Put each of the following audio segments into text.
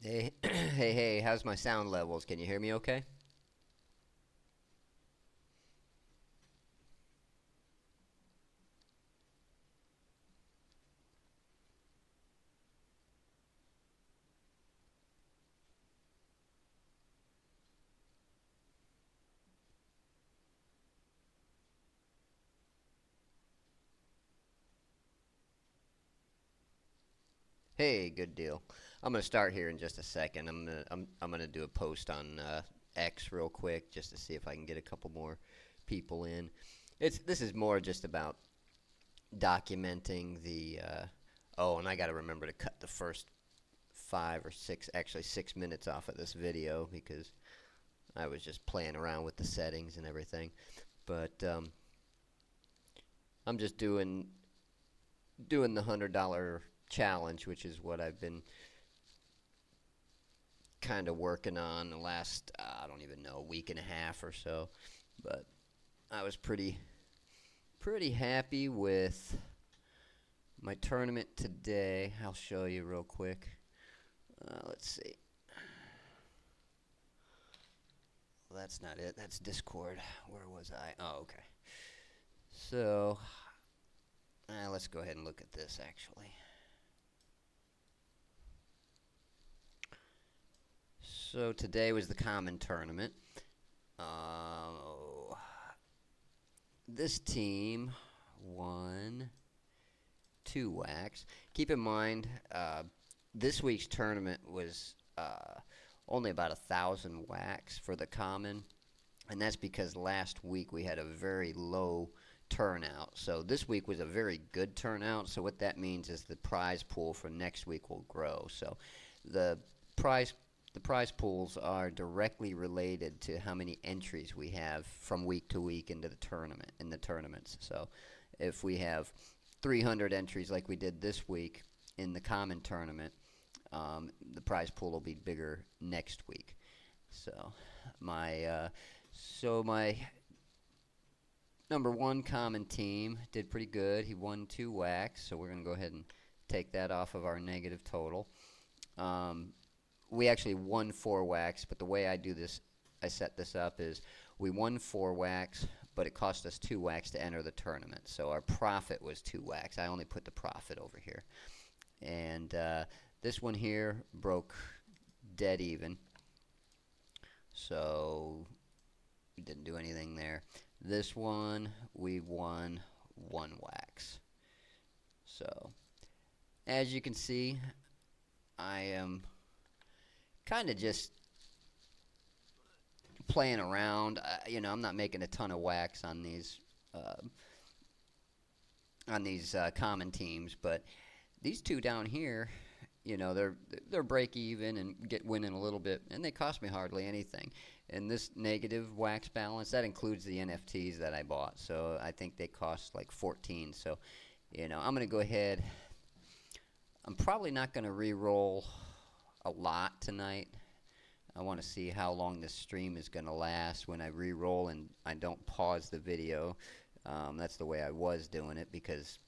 Hey, hey, how's my sound levels? Can you hear me okay? Hey, good deal. I'm gonna start here in just a second. I'm gonna do a post on X real quick just to see if I can get a couple more people in. This is more just about documenting the oh, and I got to remember to cut the first 5 or 6, actually 6 minutes off of this video because I was just playing around with the settings and everything. But I'm just doing the $100 challenge, which is what I've been kind of working on the last I don't even know, week and a half or so. But I was pretty happy with my tournament today. I'll show you real quick. Let's see. Well, that's not it. That's Discord. Where was I? Oh, okay. So let's go ahead and look at this actually. So today was the common tournament. Uh, this team won 2 wax. Keep in mind, this week's tournament was only about 1,000 wax for the common, and that's because last week we had a very low turnout. So this week was a very good turnout. So what that means is the prize pool for next week will grow. So the prize the prize pools are directly related to how many entries we have from week to week into the tournaments. So if we have 300 entries like we did this week in the common tournament, the prize pool will be bigger next week. So my number one common team did pretty good. He won 2 wax, so we're going to go ahead and take that off of our negative total. Um, we actually won 4 wax, but the way I set this up is we won 4 wax, but it cost us 2 wax to enter the tournament. So our profit was 2 wax. I only put the profit over here. And this one here broke dead even. So we didn't do anything there. This one, we won 1 wax. So as you can see, I am kind of just playing around. I'm not making a ton of wax uh, on these common teams, but these two down here, they're break even and get winning a little bit, and they cost me hardly anything. And this negative wax balance, that includes the NFTs that I bought, so I think they cost like 14. So, I'm gonna go ahead. I'm probably not gonna re-roll a lot tonight. I want to see how long this stream is going to last when I re-roll and I don't pause the video. That's the way I was doing it, because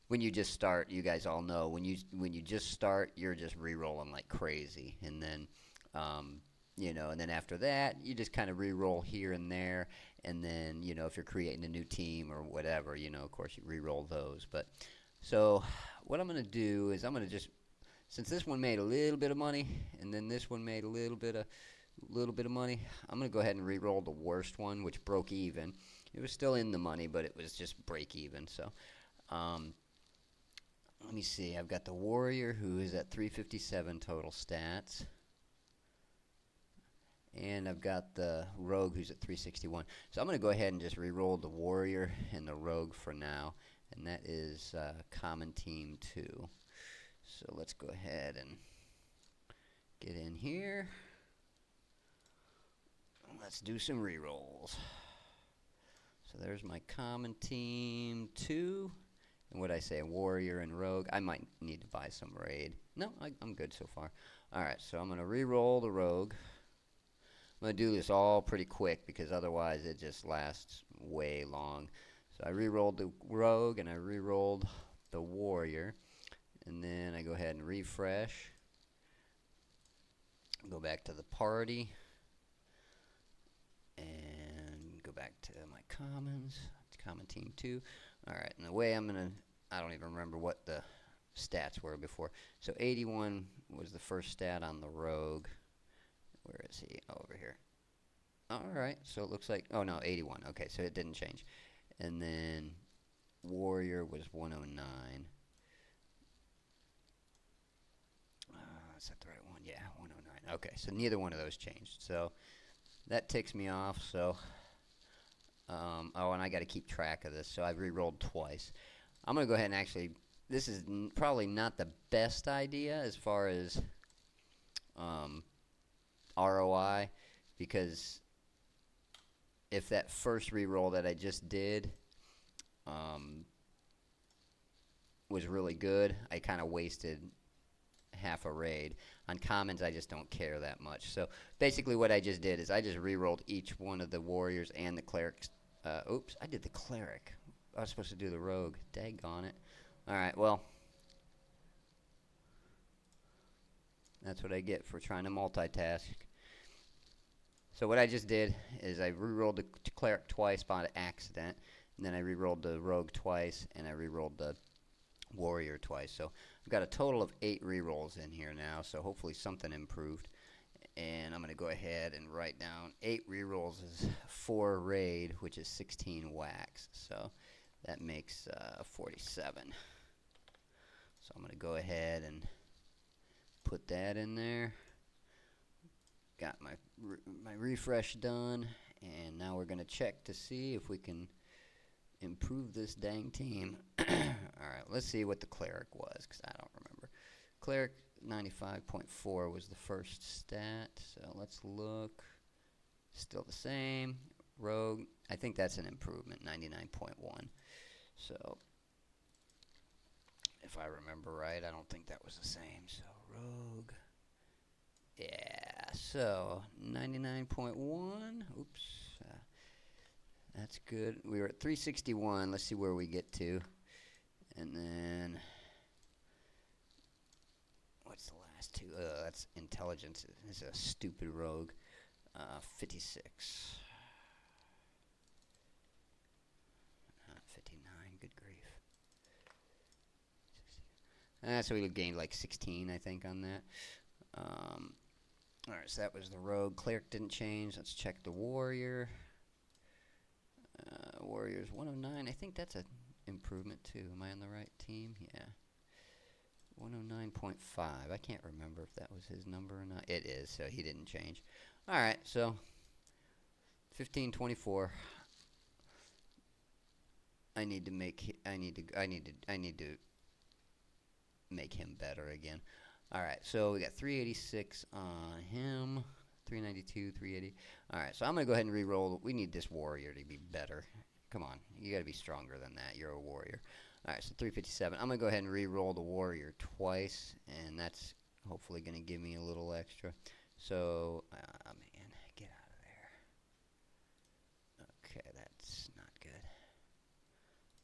when you just start, you guys all know, when you just start, you're just re-rolling like crazy, and then and then after that, you just kind of re-roll here and there, and then if you're creating a new team or whatever, of course you re-roll those. But so what I'm going to do is I'm going to just, since this one made a little bit of money, and then this one made a little bit of money, I'm gonna go ahead and re-roll the worst one, which broke even. It was still in the money, but it was just break even. So, um, let me see. I've got the warrior, who is at 357 total stats, and I've got the rogue, who's at 361. So I'm gonna go ahead and just re-roll the warrior and the rogue for now, and that is common team 2. So let's go ahead and get in here. Let's do some re-rolls. So there's my common team 2. And what I say, warrior and rogue. I might need to buy some raid. No, I'm good so far. Alright, so I'm going to re-roll the rogue. I'm going to do this all pretty quick, because otherwise it just lasts way long. So I re-rolled the rogue and I re-rolled the warrior. And then I go ahead and refresh. Go back to the party and go back to my commons. Common team 2. Alright, and the way I'm going to, I don't even remember what the stats were before. So 81 was the first stat on the rogue. Where is he? Oh, over here. Alright, so it looks like, oh no, 81. Okay, so it didn't change. And then warrior was 109. Is that the right one? Yeah, 109. Okay, so neither one of those changed. So that ticks me off. So, oh, and I got to keep track of this. So I've re-rolled twice. I'm going to go ahead and actually, this is probably not the best idea as far as ROI, because if that first re-roll that I just did was really good, I kind of wasted half a raid. On commons, I just don't care that much. So basically what I just did is I just re-rolled each one of the warriors and the clerics. Oops, I did the cleric. I was supposed to do the rogue. Daggone it. Alright, well, that's what I get for trying to multitask. So what I just did is I re-rolled the cleric twice by accident, and then I re-rolled the rogue twice, and I re-rolled the warrior twice. So I've got a total of 8 re-rolls in here now, so hopefully something improved. And I'm going to go ahead and write down 8 re-rolls is 4 raid, which is 16 wax. So that makes 47. So I'm going to go ahead and put that in there. Got my refresh done, and now we're going to check to see if we can improve this dang team. Alright, let's see what the cleric was, because I don't remember. Cleric 95.4 was the first stat, so let's look. Still the same. Rogue, I think that's an improvement, 99.1. So, if I remember right, I don't think that was the same. So, rogue. Yeah, so 99.1. Oops. That's good. We were at 361. Let's see where we get to. And then, what's the last two? That's intelligence. It's a stupid rogue. 56. 59. Good grief. So we gained like 16, I think, on that. Alright, so that was the rogue. Cleric didn't change. Let's check the warrior. Warriors 109. I think that's an improvement too. Am I on the right team? Yeah. 109.5. I can't remember if that was his number or not. It is, so he didn't change. Alright, so 1524. I need to make him better again. Alright, so we got 386 on him. 392, 380. Alright, so I'm going to go ahead and re-roll. We need this warrior to be better. Come on, you got to be stronger than that. You're a warrior. Alright, so 357. I'm going to go ahead and re-roll the warrior twice, and that's hopefully going to give me a little extra. So, man, get out of there. Okay, that's not good.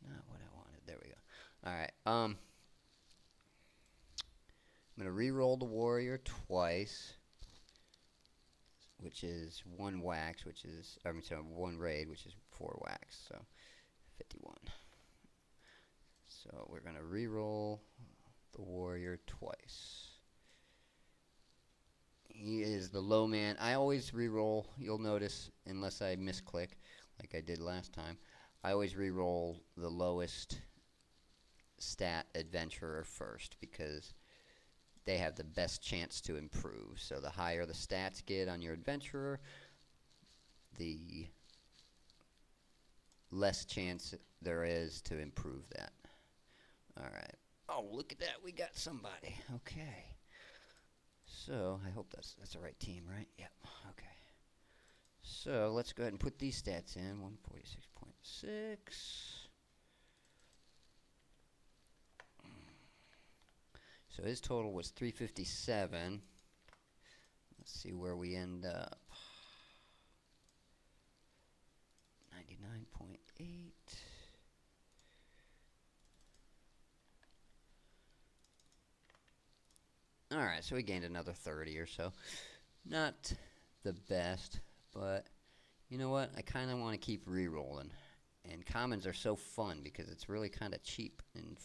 Not what I wanted. There we go. Alright, I'm going to re-roll the warrior twice, which is 1 wax, which is, I mean, sorry, 1 raid, which is 4 wax, so 51. So we're going to re-roll the warrior twice. He is the low man. I always re-roll, you'll notice, unless I misclick, like I did last time, I always re-roll the lowest stat adventurer first, because they have the best chance to improve. So the higher the stats get on your adventurer, the less chance there is to improve that. Alright. Oh, look at that. We got somebody. Okay. So, I hope that's the right team, right? Yep. Okay. So, let's go ahead and put these stats in. 146.6. So his total was 357. Let's see where we end up. 99.8. Alright, so we gained another 30 or so. Not the best, but you know what? I kind of want to keep re-rolling. And commons are so fun because it's really kind of cheap and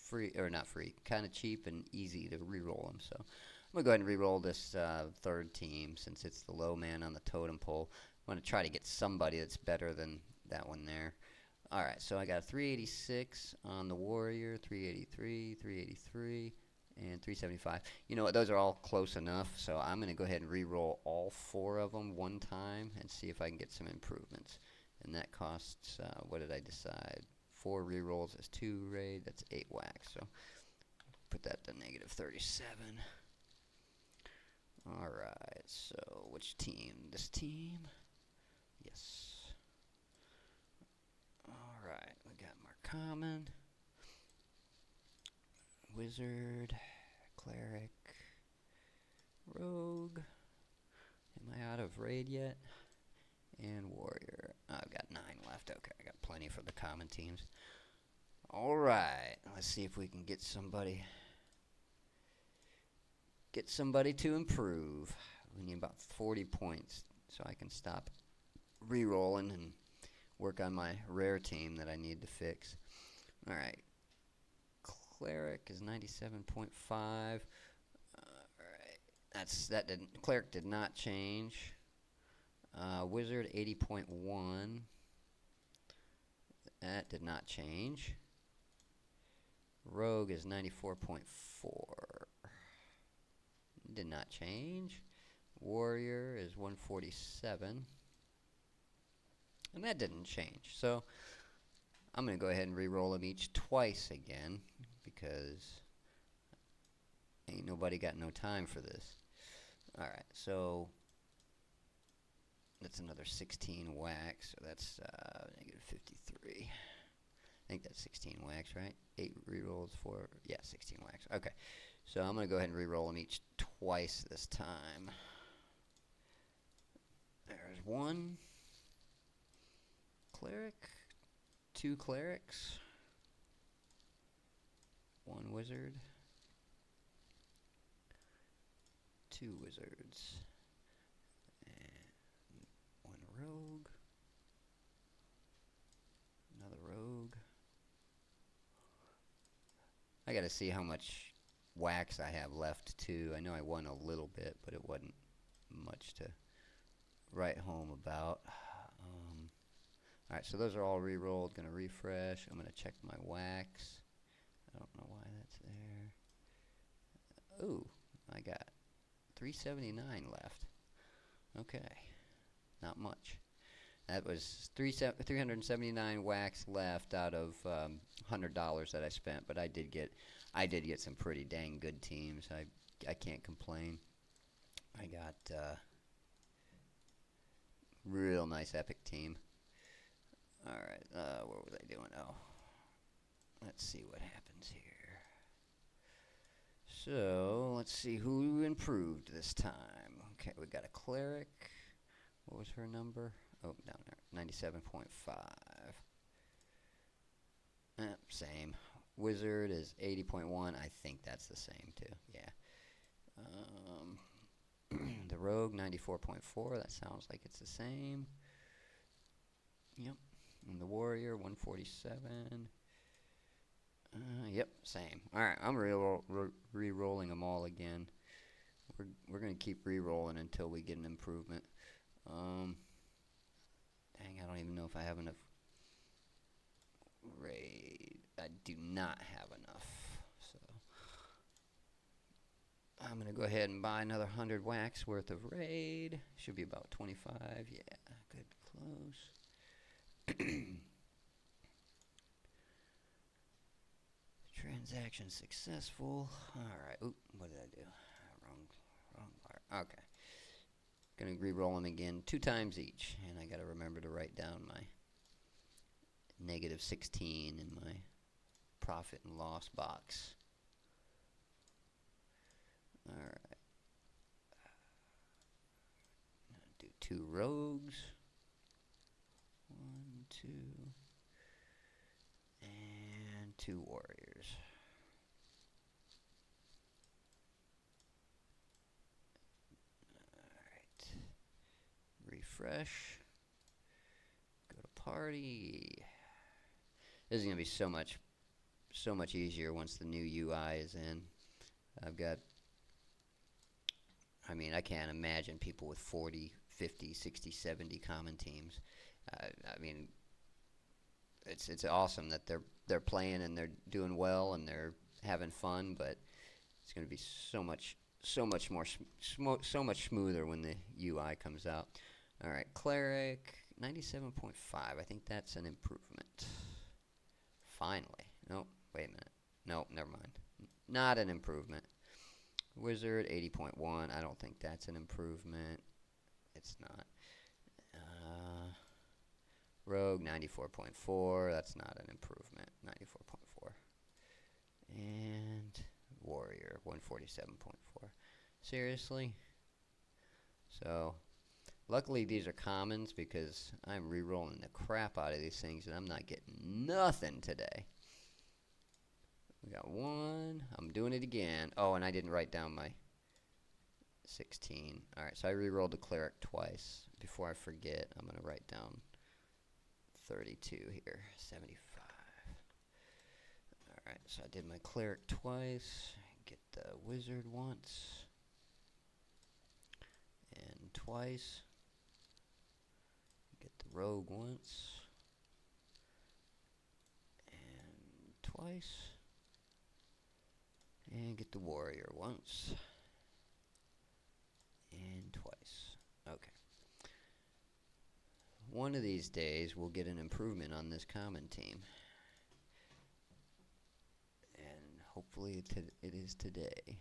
free, or not free, kind of cheap and easy to re-roll them. So I'm going to go ahead and re-roll this third team since it's the low man on the totem pole. I'm going to try to get somebody that's better than that one there. All right, so I got 386 on the warrior, 383, 383, and 375. You know what? Those are all close enough, so I'm going to go ahead and re-roll all four of them one time and see if I can get some improvements. And that costs, what did I decide? 4 re-rolls is 2 raid, that's 8 wax. So put that to negative 37. Alright, so which team? This team? Yes. Alright, we got more common, wizard, cleric, rogue. Am I out of raid yet? And warrior. Oh, I've got 9 left. Okay, I got plenty for the common teams. Alright, let's see if we can get somebody to improve. We need about 40 points so I can stop re-rolling and work on my rare team that I need to fix. Alright, cleric is 97.5. Alright, cleric did not change. Wizard 80.1. That did not change. Rogue is 94.4. Did not change. Warrior is 147. And that didn't change. So I'm going to go ahead and re-roll them each twice again because ain't nobody got no time for this. Alright, so that's another 16 wax, so that's negative 53. I think that's 16 wax, right? 8 re-rolls, 4, yeah, 16 wax. Okay, so I'm going to go ahead and re-roll them each twice this time. There's 1 cleric, 2 clerics, 1 wizard, 2 wizards, and 1 rogue, another rogue. I gotta see how much wax I have left too. I know I won a little bit, but it wasn't much to write home about. Alright, so those are all re-rolled. Gonna refresh. I'm gonna check my wax. I don't know why that's there. Ooh, I got 379 left. Okay, not much. That was 379 wax left out of $100 that I spent, but I did get some pretty dang good teams. I can't complain. I got real nice epic team. All right, what was I doing? Oh, let's see what happens here. So let's see who improved this time. Okay, we got a cleric. What was her number? Oh, down there, 97.5. Same. Wizard is 80.1. I think that's the same too. Yeah. The rogue 94.4. That sounds like it's the same. Yep. And the warrior 147. Yep, same. All right, I'm re-rolling them all again. We're gonna keep re-rolling until we get an improvement. Dang, I don't even know if I have enough raid. I do not have enough, so I'm gonna go ahead and buy another 100 wax worth of raid. Should be about 25. Yeah, good, close. Transaction successful. Alright. Oop, what did I do? Wrong part. Okay. Gonna re-roll them again 2 times each. And I gotta remember to write down my negative 16 in my profit and loss box. Alright. Do 2 rogues. 1, 2. And 2 warriors. refresh. Go to party. This is gonna be so much easier once the new UI is in. I've got, I mean, I can't imagine people with 40, 50, 60, 70 common teams. I mean, it's awesome that they're playing and they're doing well and they're having fun, but it's going to be so much more so much smoother when the UI comes out. All right, cleric 97.5. I think that's an improvement. Finally. Nope, wait a minute. Nope, never mind. Not an improvement. Wizard 80.1. I don't think that's an improvement. It's not. Rogue 94.4. That's not an improvement. 94.4. And Warrior 147.4. Seriously? So, luckily these are commons because I'm re-rolling the crap out of these things and I'm not getting nothing today. We got one. I'm doing it again. Oh, and I didn't write down my 16. Alright, so I re-rolled the cleric twice. Before I forget, I'm going to write down 32 here. 75. Alright, so I did my cleric twice. Get the wizard once. And twice. Get the rogue once. And twice. And get the warrior once. And twice. Okay. One of these days we'll get an improvement on this common team. And hopefully it is today.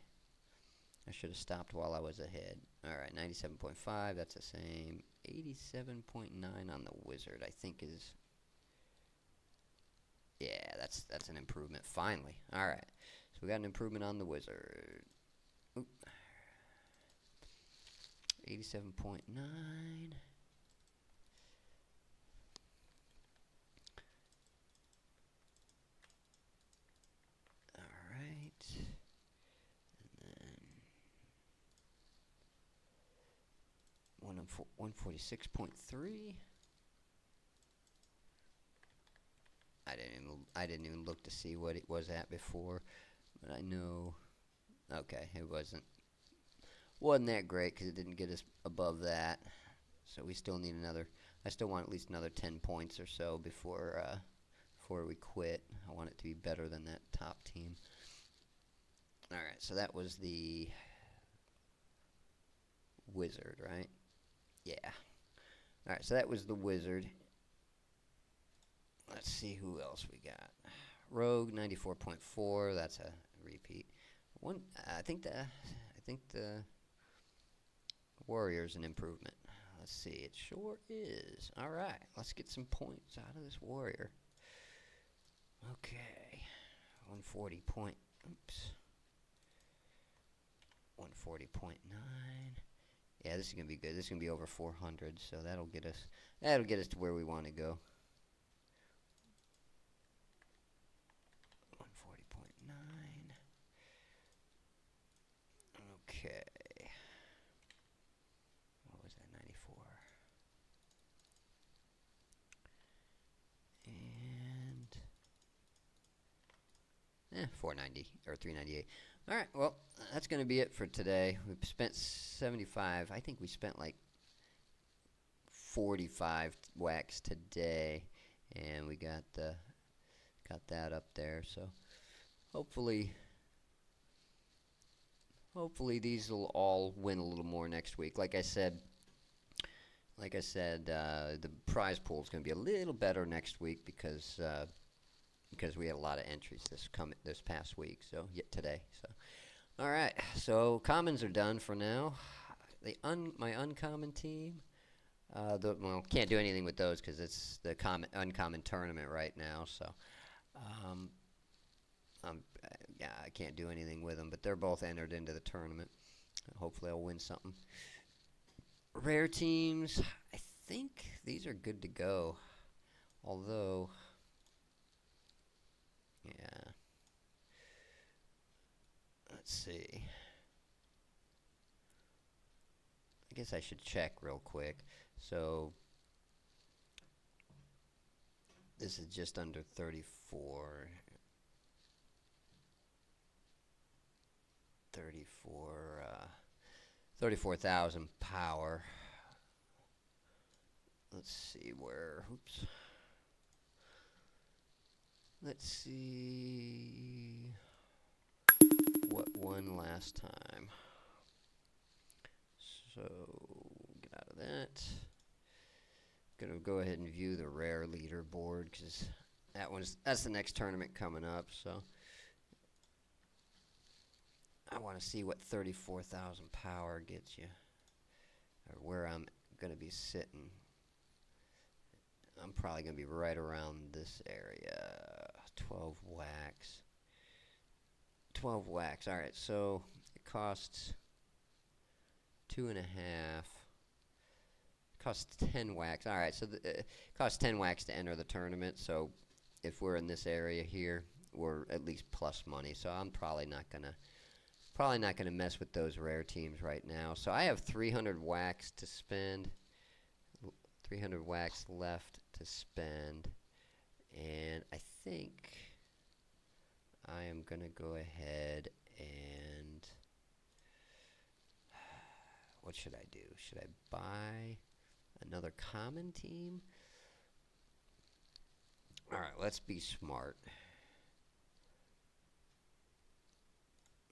I should have stopped while I was ahead. Alright, 97.5, that's the same. 87.9 on the wizard, I think is... Yeah, that's an improvement, finally. Alright, so we got an improvement on the wizard. Oop. 87.9. Alright. And then 146.3. I didn't even look to see what it was at before, but I know. Okay, it wasn't that great because it didn't get us above that. So we still need another. I still want at least another 10 points or so before we quit. I want it to be better than that top team. All right, so that was the wizard, right? Yeah. All right, so that was the wizard. Let's see who else we got. Rogue 94.4. That's a repeat. I think the warrior's an improvement. Let's see. It sure is. All right. Let's get some points out of this warrior. Okay. 140 point. Oops. 140.9. Yeah, this is gonna be good. This is gonna be over 400, so that'll get us to where we want to go. 140.9. Okay. What was that? 94. And 490 or 398. All right. Well, that's going to be it for today. We've spent 75. I think we spent like 45 wax today, and we got that up there. So hopefully these will all win a little more next week. Like I said, the prize pool is going to be a little better next week because we had a lot of entries this past week. So today. So all right. So commons are done for now. My uncommon team. Well, can't do anything with those because it's the uncommon tournament right now. So yeah, I can't do anything with them. But they're both entered into the tournament. Hopefully, I'll win something. Rare teams. I think these are good to go. Although, yeah. Let's see. I guess I should check real quick. So this is just under 34. 34,000 power. Let's see where, oops. Let's see what won last time. So, get out of that. Gonna go ahead and view the rare leaderboard because that's the next tournament coming up. So, I want to see what 34,000 power gets you, or where I'm gonna be sitting. I'm probably gonna be right around this area. 12 wax. 12 wax. All right, so it costs 2.5. Costs 10 wax. All right, so it costs 10 wax to enter the tournament. So if we're in this area here, we're at least plus money. So I'm probably not gonna mess with those rare teams right now. So I have 300 wax to spend. 300 wax left to spend, and I think I am gonna go ahead and what should I do? Should I buy another common team? Alright, let's be smart.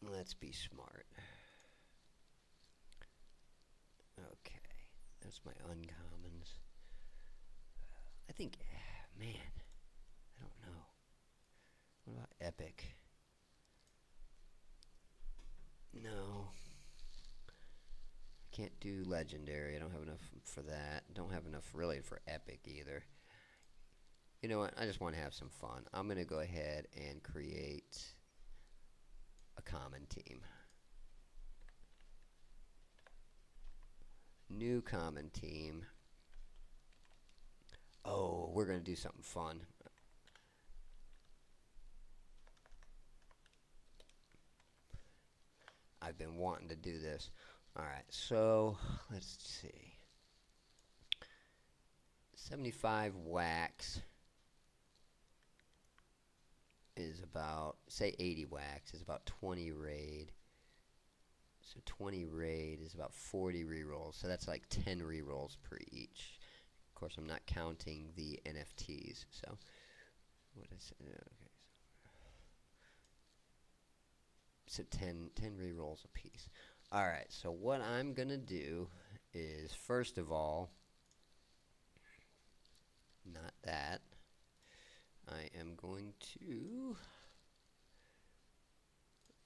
Let's be smart. Okay, that's my uncommons. I think, man, I don't know. What about epic? No. I can't do legendary. I don't have enough for that. Don't have enough really for epic either. You know what? I just want to have some fun. I'm going to go ahead and create a common team. New common team. Oh, we're going to do something fun. I've been wanting to do this. Alright, so let's see. 75 wax is about, say 80 wax is about 20 raid. So 20 raid is about 40 rerolls. So that's like 10 rerolls per each. Of course, I'm not counting the NFTs. So what is it? Okay. So 10 rerolls a piece. Alright, so what I'm going to do is, first of all, not that, I am going to,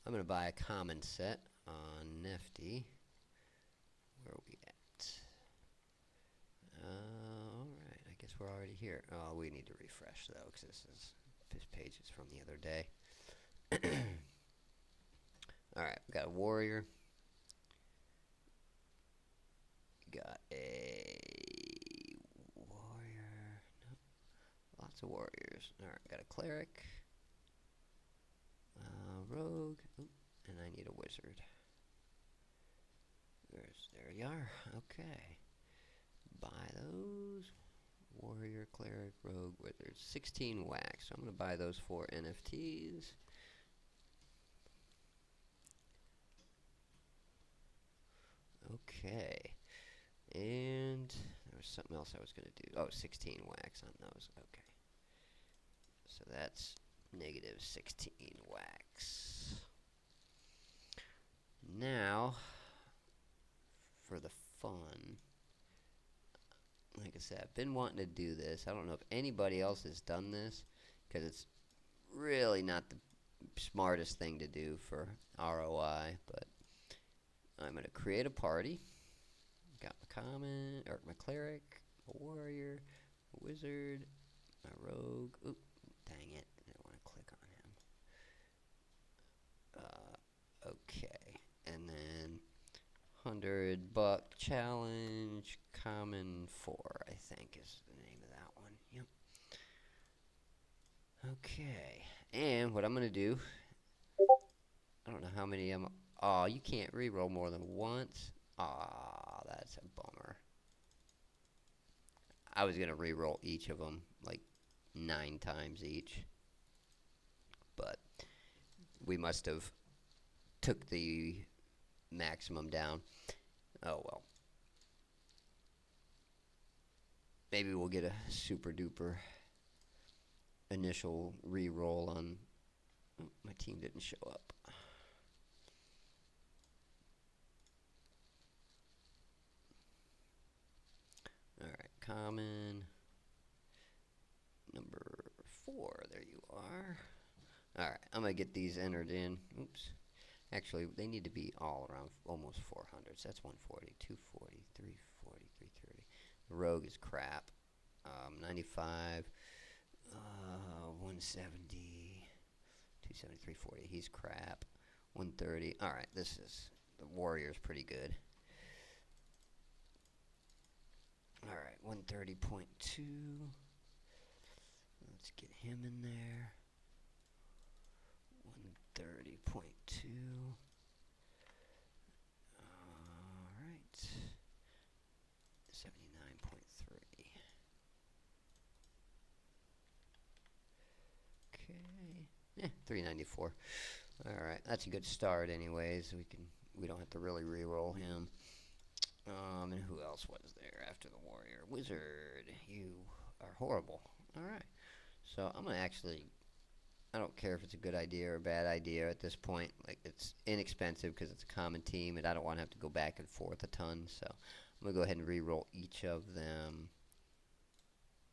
I'm going to buy a common set on Nifty. Where are we at? Alright, I guess we're already here. Oh, we need to refresh though, because this page is from the other day. Alright, we got a warrior. Got a warrior. Nope. Lots of warriors. Alright, got a cleric. Rogue. Ooh, and I need a wizard. There you are. Okay. Buy those. Warrior, cleric, rogue, wizard. 16 wax. So I'm going to buy those 4 NFTs. Okay. And there was something else I was going to do. Oh, 16 wax on those. Okay. So that's negative 16 wax. Now, for the fun, like I said, I've been wanting to do this. I don't know if anybody else has done this, because it's really not the smartest thing to do for ROI, but I'm going to create a party. Got my common, or my cleric, my warrior, my wizard, my rogue. Oop, dang it. I didn't want to click on him. Okay. And then $100 challenge, common 4, I think is the name of that one. Yep. Okay. And what I'm going to do, I don't know how many I'm, oh, you can't reroll more than once. Ah, that That's a bummer. I was gonna re-roll each of them like 9 times each, but we must have took the maximum down. Oh well. Maybe we'll get a super duper initial re-roll on. Oh, my team didn't show up. Alright, common. Number 4, there you are. Alright, I'm going to get these entered in. Oops. Actually, they need to be all around almost 400. So that's 140, 240, 340, 330. The rogue is crap. 95, 170, 270, 340. He's crap. 130. Alright, this is... The warrior's pretty good. Alright, 130.2. Let's get him in there. 130.2. Alright. 79.3. Okay. Yeah, 394. Alright, that's a good start anyways. We don't have to really re-roll him. And who else was there after the warrior? Wizard, you are horrible. Alright. So I'm going to actually, I don't care if it's a good idea or a bad idea at this point. Like, it's inexpensive because it's a common team, and I don't want to have to go back and forth a ton. So I'm going to go ahead and re-roll each of them.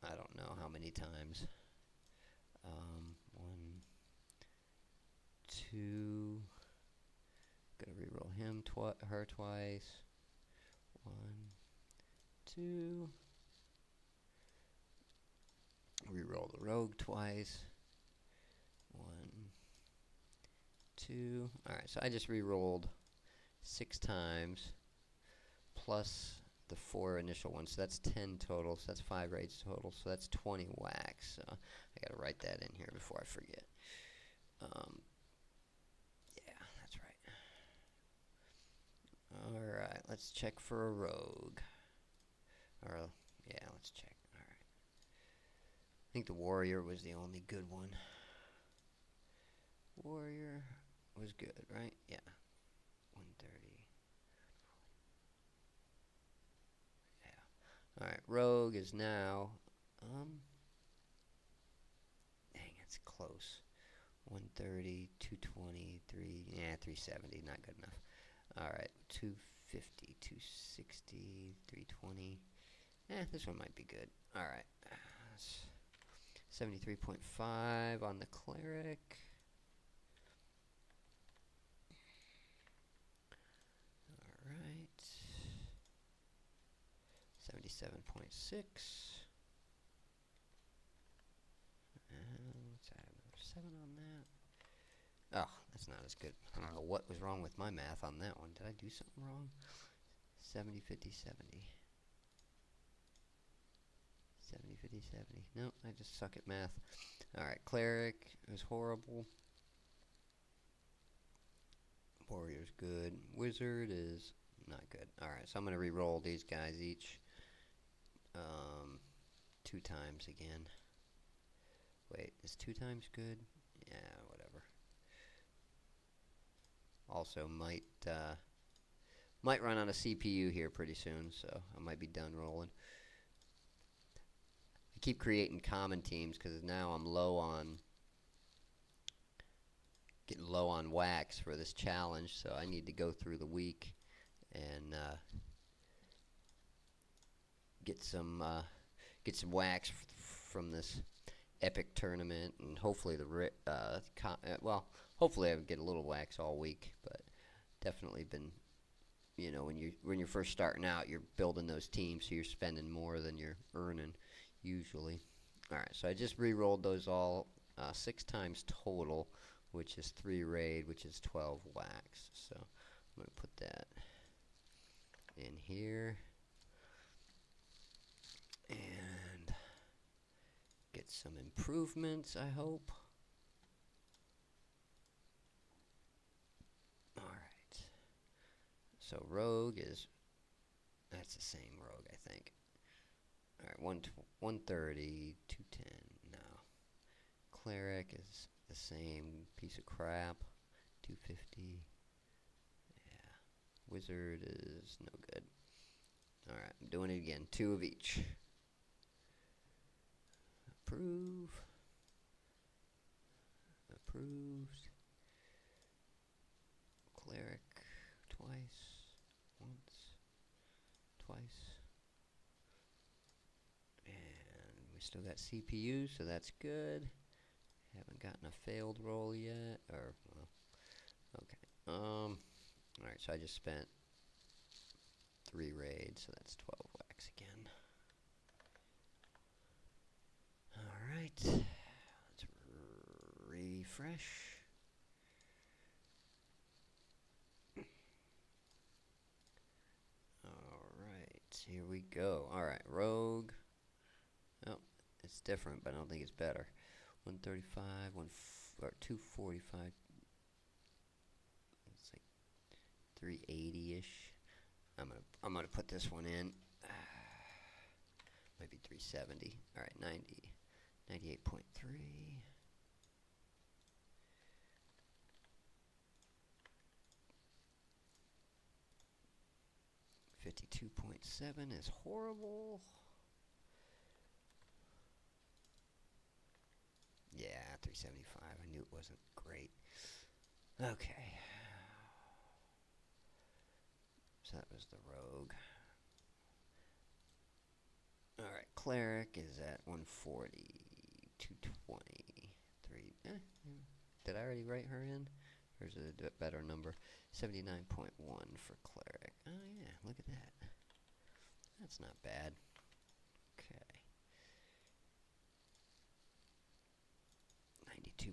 I don't know how many times. 1, 2. Going to re-roll him, her twice. 1, 2. Reroll the rogue twice. 1, 2. Alright, so I just re-rolled 6 times plus the 4 initial ones. So that's 10 total. So that's 5 raids total. So that's 20 whacks. So I gotta write that in here before I forget. Yeah, that's right. Alright, let's check for a rogue. Or, yeah, let's check. I think the warrior was the only good one. Warrior was good, right? Yeah. 130. Yeah. Alright, rogue is now, dang, it's close. 130, 220, 370, not good enough. Alright, 250, 260, 320. This one might be good. Alright. 73.5 on the cleric. Alright. 77.6. Let's add another 7 on that. Oh, that's not as good. I don't know what was wrong with my math on that one. Did I do something wrong? 70, 50, 70. 70, 50, 70. Nope, I just suck at math. Alright, cleric is horrible. Warrior's good. Wizard is not good. Alright, so I'm going to re-roll these guys each 2 times again. Wait, is 2 times good? Yeah, whatever. Also, might run on a CPU here pretty soon, so I might be done rolling. I keep creating common teams because now I'm getting low on wax for this challenge, so I need to go through the week and get some wax from this epic tournament, and hopefully hopefully I get a little wax all week, but definitely been, you know, when you're first starting out, you're building those teams, so you're spending more than you're earning usually. Alright, so I just re-rolled those all 6 times total, which is 3 raid, which is 12 wax. So I'm going to put that in here and get some improvements, I hope. Alright, so rogue is That's the same rogue, I think. All right, 130, 210. No. Cleric is the same piece of crap. 250. Yeah. Wizard is no good. All right, I'm doing it again. Two of each. Approve. Approved. Cleric. Twice. Once. Twice. And we still got CPU, so that's good. Haven't gotten a failed roll yet. Or, well, okay. Alright, so I just spent 3 raids, so that's 12 wax again. Alright. Let's refresh. Alright, here we go. Alright, rogue. Oh, it's different, but I don't think it's better. 135, or 245. It's like 380-ish. I'm gonna put this one in. Maybe 370. All right, 90, 98.3. 52.7 is horrible. Yeah, 375. I knew it wasn't great. Okay. So that was the rogue. Alright, cleric is at 140, 220, 3. Did I already write her in? Or is it a better number? 79.1 for cleric. Oh yeah, look at that. That's not bad. Okay. 92.1.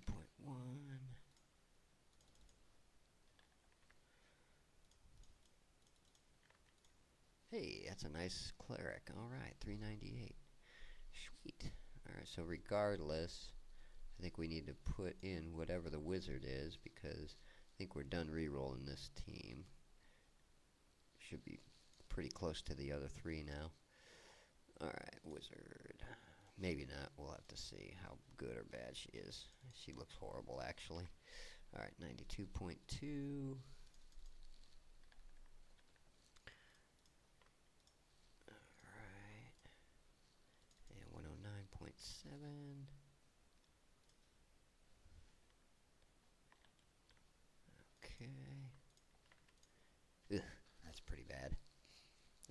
Hey, that's a nice cleric. Alright, 398. Sweet. Alright, so regardless, I think we need to put in whatever the wizard is, because I think we're done re-rolling this team. Should be pretty close to the other 3 now. Alright, wizard. Maybe not. We'll have to see how good or bad she is. She looks horrible, actually. Alright, 92.2. Alright. And 109.7. Okay. Ugh, that's pretty bad.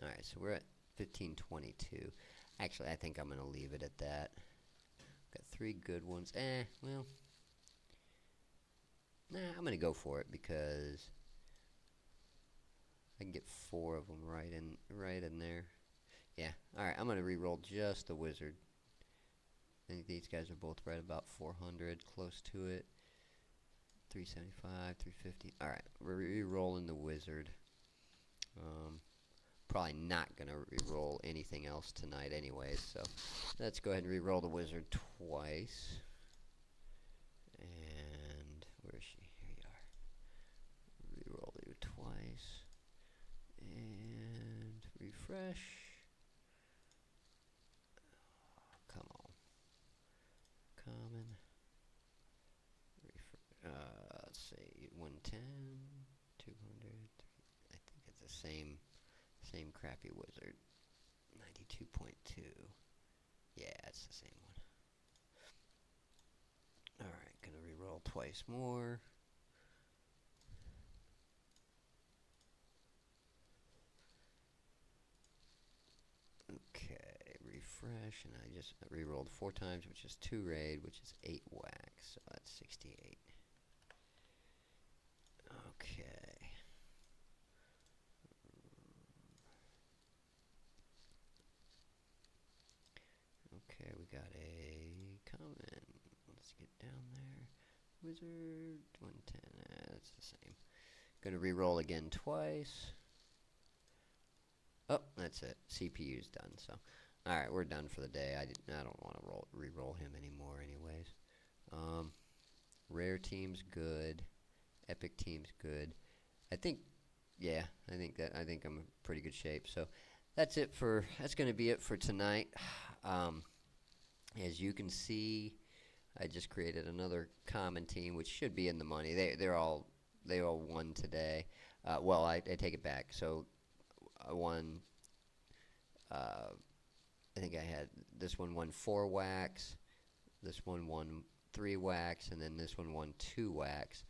Alright, so we're at 1522. Actually, I think I'm going to leave it at that. Got 3 good ones. Well. Nah, I'm going to go for it because I can get 4 of them right in there. Yeah, alright, I'm going to re-roll just the wizard. I think these guys are both right about 400, close to it. 375, 350. Alright, we're re-rolling the wizard. Probably not going to re-roll anything else tonight anyways, so let's go ahead and re-roll the wizard twice. And where is she? Here you are. Re-roll you twice. And refresh. Oh, come on. Common. Let's see. 110, 200. I think it's the same crappy wizard. 92.2. Yeah, it's the same one. Alright, gonna re-roll twice more. Okay, refresh, and I just re-rolled 4 times, which is 2 raid, which is 8 wax, so that's 68. Okay. Okay, we got a common. Let's get down there. Wizard, 110, that's the same. Gonna re-roll again twice. Oh, that's it. CPU's done, so. Alright, we're done for the day. I don't want to re-roll him anymore anyways. Rare team's good. Epic team's good. I think I'm in pretty good shape. So that's going to be it for tonight. Um, as you can see, I just created another common team, which should be in the money. They all won today. Well, I take it back. So I won. Uh, I think I had this one won 4 whacks. This one won 3 whacks, and then this one won 2 whacks.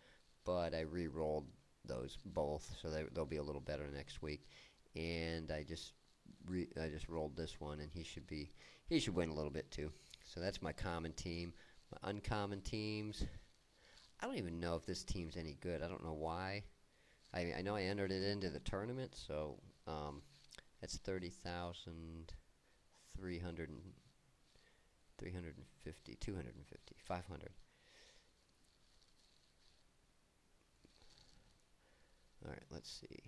But I re-rolled those both, so they'll be a little better next week. And I just rolled this one, and he should win a little bit too. So that's my common team. My uncommon teams. I don't even know if this team's any good. I don't know why. I know I entered it into the tournament, so that's 30,000, 300, 350, 250, 500. All right, let's see.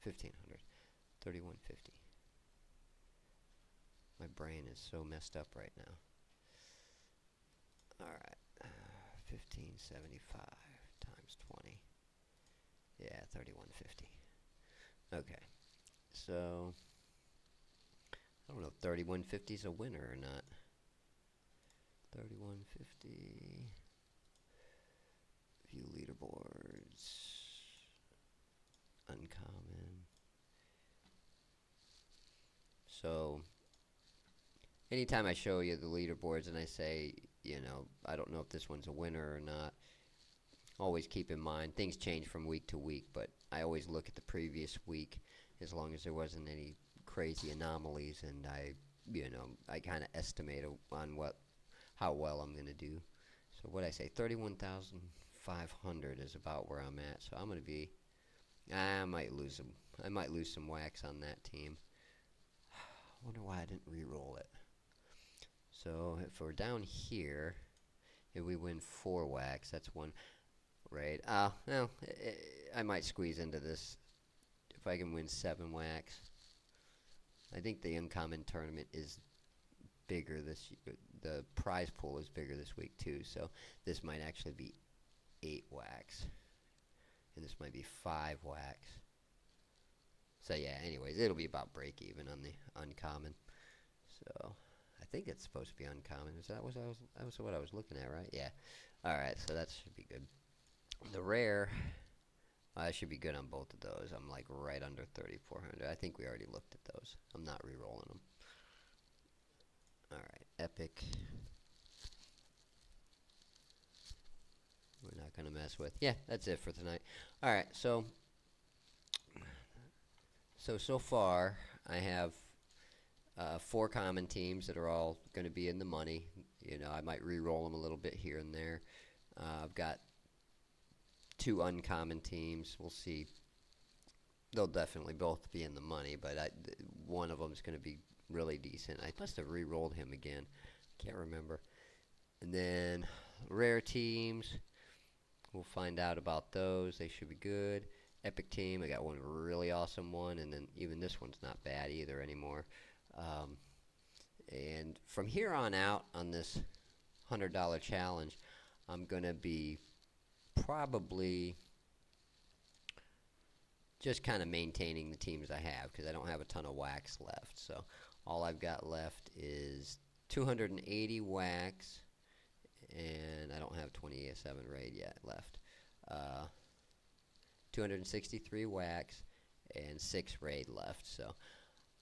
1,500, 3,150. My brain is so messed up right now. All right, 1,575 times 20. Yeah, 3,150. Okay, so I don't know if 3,150 is a winner or not. 3,150. View leaderboards. Uncommon. So anytime I show you the leaderboards and I say, I don't know if this one's a winner or not, always keep in mind things change from week to week, but I always look at the previous week as long as there wasn't any crazy anomalies, and I kind of estimate on how well I'm going to do. So what I say, 31,500 is about where I'm at. So I'm going to be, I might lose some whacks on that team. I wonder why I didn't re-roll it. So if we're down here, if we win 4 whacks, that's one, right? No, I might squeeze into this if I can win 7 whacks. I think the uncommon tournament is bigger this year. The prize pool is bigger this week too, so this might actually be 8 whacks, and this might be 5 whacks. So yeah, anyways, it'll be about break even on the uncommon. So I think it's supposed to be uncommon. That was what I was looking at, right? Yeah. All right, so that should be good. The rare, I should be good on both of those. I'm like right under 3,400. I think we already looked at those. I'm not re-rolling them. All right, epic. We're not going to mess with. Yeah, that's it for tonight. All right, so far I have 4 common teams that are all going to be in the money. I might re-roll them a little bit here and there. I've got 2 uncommon teams. We'll see. They'll definitely both be in the money, but one of them is going to be really decent. I must have re-rolled him again. Can't remember. And then rare teams. We'll find out about those. They should be good. Epic team. I got one really awesome one, and then even this one's not bad either anymore. And from here on out on this $100 challenge, I'm going to be probably just kind of maintaining the teams I have because I don't have a ton of whacks left. So all I've got left is 280 whacks, and I don't have 27 raid yet left. 263 whacks and 6 raid left. So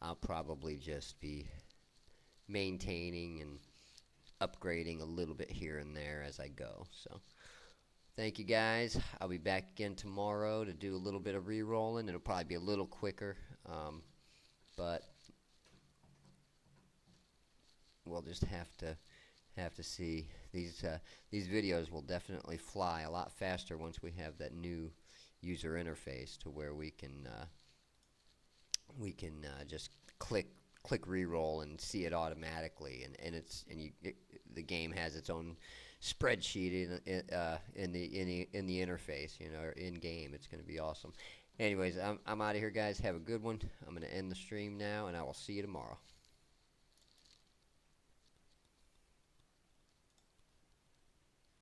I'll probably just be maintaining and upgrading a little bit here and there as I go. So thank you guys. I'll be back again tomorrow to do a little bit of re-rolling. It'll probably be a little quicker, but we'll just have to see. These videos will definitely fly a lot faster once we have that new user interface to where we can just click re-roll and see it automatically, the game has its own spreadsheet in the interface, or in game. It's going to be awesome. Anyways, I'm out of here, guys. Have a good one. I'm going to end the stream now, and I will see you tomorrow.